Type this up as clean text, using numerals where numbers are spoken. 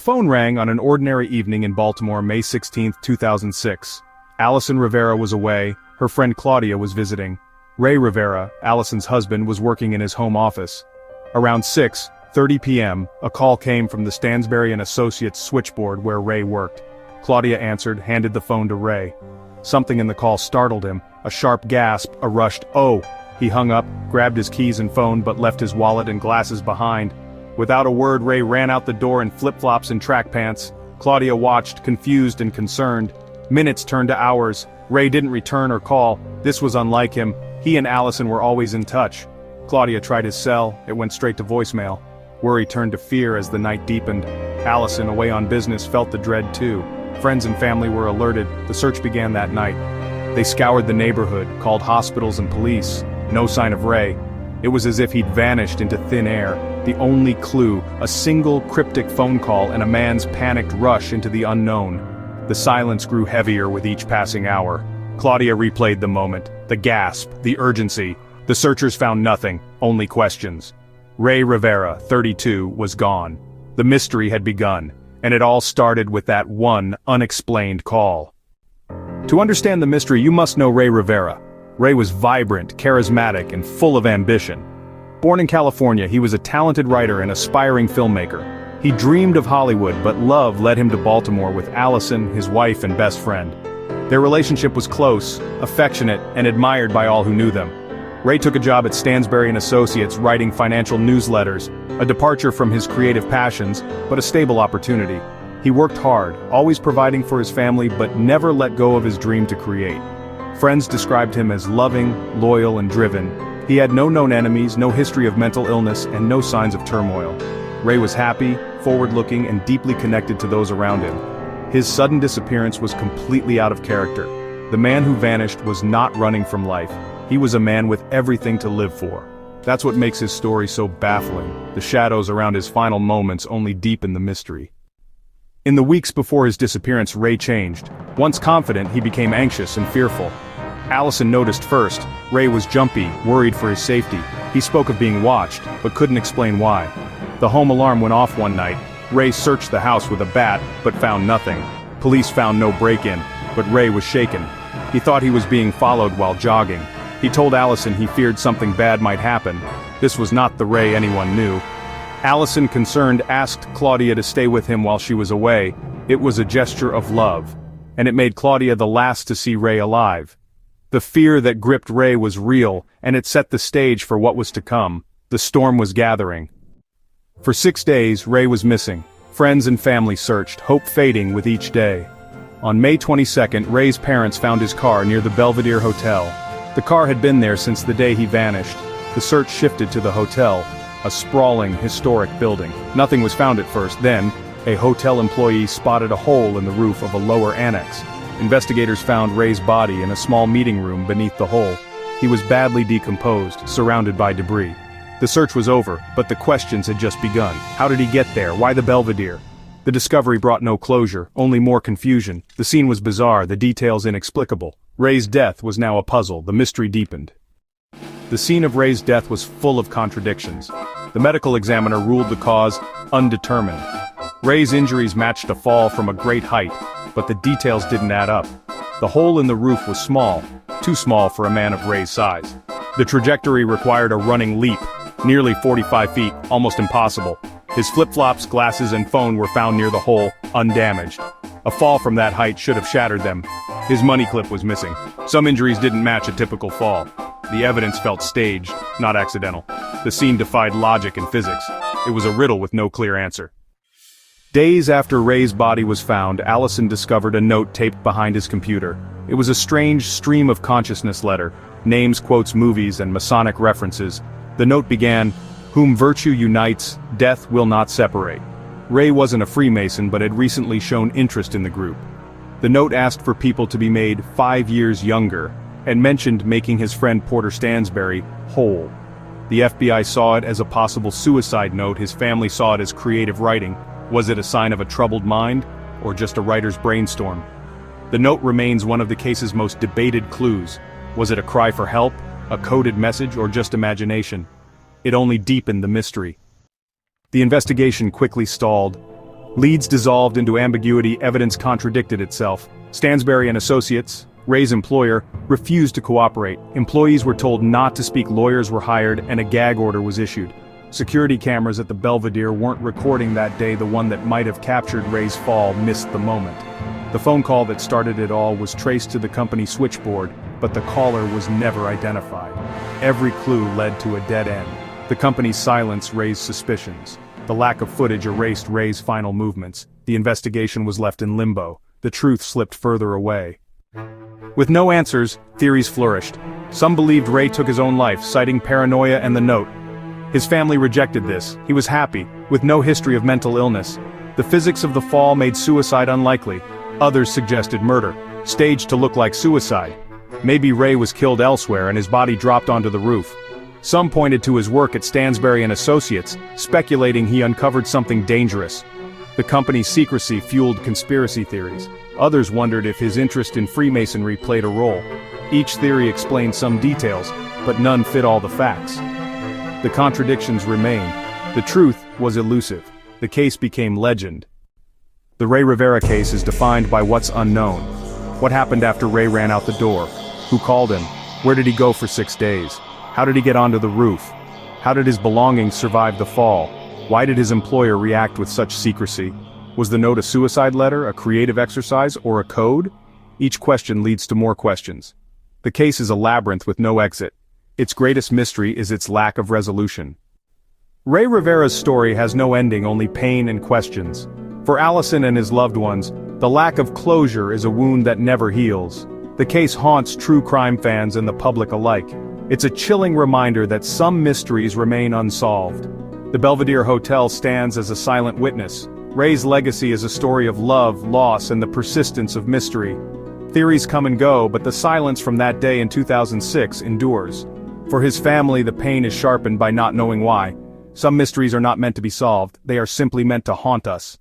phone rang on an ordinary evening in Baltimore, May 16, 2006. Allison Rivera was away, her friend Claudia was visiting. Rey Rivera, Allison's husband, was working in his home office. Around 6:30 p.m., a call came from the Stansberry & Associates switchboard where Rey worked. Claudia answered, handed the phone to Rey. Something in the call startled him, a sharp gasp, a rushed "oh." He hung up, grabbed his keys and phone but left his wallet and glasses behind. Without a word, Rey ran out the door in flip-flops and track pants. Claudia watched, confused and concerned. Minutes turned to hours. Rey didn't return or call. This was unlike him. He and Allison were always in touch. Claudia tried his cell, it went straight to voicemail. Worry turned to fear as the night deepened. Allison, away on business, felt the dread too. Friends and family were alerted. The search began that night. They scoured the neighborhood, called hospitals and police. No sign of Rey. It was as if he'd vanished into thin air. The only clue, a single cryptic phone call and a man's panicked rush into the unknown. The silence grew heavier with each passing hour. Claudia replayed the moment, the gasp, the urgency. The searchers found nothing, only questions. Rey Rivera, 32, was gone. The mystery had begun, and it all started with that one unexplained call. To understand the mystery, you must know Rey Rivera. Rey was vibrant, charismatic, and full of ambition. Born in California, he was a talented writer and aspiring filmmaker. He dreamed of Hollywood, but love led him to Baltimore with Allison, his wife and best friend. Their relationship was close, affectionate, and admired by all who knew them. Rey took a job at Stansberry & Associates writing financial newsletters, a departure from his creative passions, but a stable opportunity. He worked hard, always providing for his family but never let go of his dream to create. Friends described him as loving, loyal, and driven. He had no known enemies, no history of mental illness, and no signs of turmoil. Rey was happy, forward-looking, and deeply connected to those around him. His sudden disappearance was completely out of character. The man who vanished was not running from life. He was a man with everything to live for. That's what makes his story so baffling. The shadows around his final moments only deepen the mystery. In the weeks before his disappearance, Rey changed. Once confident, he became anxious and fearful. Allison noticed first. Rey was jumpy, worried for his safety. He spoke of being watched, but couldn't explain why. The home alarm went off one night. Rey searched the house with a bat, but found nothing. Police found no break-in, but Rey was shaken. He thought he was being followed while jogging. He told Allison he feared something bad might happen. This was not the Rey anyone knew. Allison, concerned, asked Claudia to stay with him while she was away. It was a gesture of love, and it made Claudia the last to see Rey alive. The fear that gripped Rey was real, and it set the stage for what was to come. The storm was gathering. For 6 days, Rey was missing. Friends and family searched, hope fading with each day. On May 22nd, Rey's parents found his car near the Belvedere Hotel. The car had been there since the day he vanished. The search shifted to the hotel, a sprawling, historic building. Nothing was found at first. Then, a hotel employee spotted a hole in the roof of a lower annex. Investigators found Rey's body in a small meeting room beneath the hole. He was badly decomposed, surrounded by debris. The search was over, but the questions had just begun. How did he get there? Why the Belvedere? The discovery brought no closure, only more confusion. The scene was bizarre, the details inexplicable. Rey's death was now a puzzle, the mystery deepened. The scene of Rey's death was full of contradictions. The medical examiner ruled the cause undetermined. Rey's injuries matched a fall from a great height, but the details didn't add up. The hole in the roof was small, too small for a man of Rey's size. The trajectory required a running leap, nearly 45 feet, almost impossible. His flip-flops, glasses, and phone were found near the hole, undamaged. A fall from that height should have shattered them. His money clip was missing. Some injuries didn't match a typical fall. The evidence felt staged, not accidental. The scene defied logic and physics. It was a riddle with no clear answer. Days after Rey's body was found, Allison discovered a note taped behind his computer. It was a strange stream of consciousness letter, names, quotes, movies, and Masonic references. The note began, "Whom virtue unites, death will not separate." Rey wasn't a Freemason but had recently shown interest in the group. The note asked for people to be made 5 years younger, and mentioned making his friend Porter Stansberry whole. The FBI saw it as a possible suicide note, his family saw it as creative writing. Was it a sign of a troubled mind, or just a writer's brainstorm? The note remains one of the case's most debated clues. Was it a cry for help, a coded message, or just imagination? It only deepened the mystery. The investigation quickly stalled. Leads dissolved into ambiguity, evidence contradicted itself. Stansberry and Associates, Rey's employer, refused to cooperate. Employees were told not to speak, lawyers were hired, and a gag order was issued. Security cameras at the Belvedere weren't recording that day. The one that might have captured Rey's fall missed the moment. The phone call that started it all was traced to the company switchboard, but the caller was never identified. Every clue led to a dead end. The company's silence raised suspicions. The lack of footage erased Rey's final movements. The investigation was left in limbo. The truth slipped further away. With no answers, theories flourished. Some believed Rey took his own life, citing paranoia and the note. His family rejected this. He was happy, with no history of mental illness. The physics of the fall made suicide unlikely. Others suggested murder, staged to look like suicide. Maybe Rey was killed elsewhere and his body dropped onto the roof. Some pointed to his work at Stansberry and Associates, speculating he uncovered something dangerous. The company's secrecy fueled conspiracy theories. Others wondered if his interest in Freemasonry played a role. Each theory explained some details, but none fit all the facts. The contradictions remained. The truth was elusive. The case became legend. The Rey Rivera case is defined by what's unknown. What happened after Rey ran out the door? Who called him? Where did he go for 6 days? How did he get onto the roof? How did his belongings survive the fall? Why did his employer react with such secrecy? Was the note a suicide letter, a creative exercise, or a code? Each question leads to more questions. The case is a labyrinth with no exit. Its greatest mystery is its lack of resolution. Rey Rivera's story has no ending, only pain and questions. For Allison and his loved ones, the lack of closure is a wound that never heals. The case haunts true crime fans and the public alike. It's a chilling reminder that some mysteries remain unsolved. The Belvedere Hotel stands as a silent witness. Rey's legacy is a story of love, loss, and the persistence of mystery. Theories come and go, but the silence from that day in 2006 endures. For his family, the pain is sharpened by not knowing why. Some mysteries are not meant to be solved, they are simply meant to haunt us.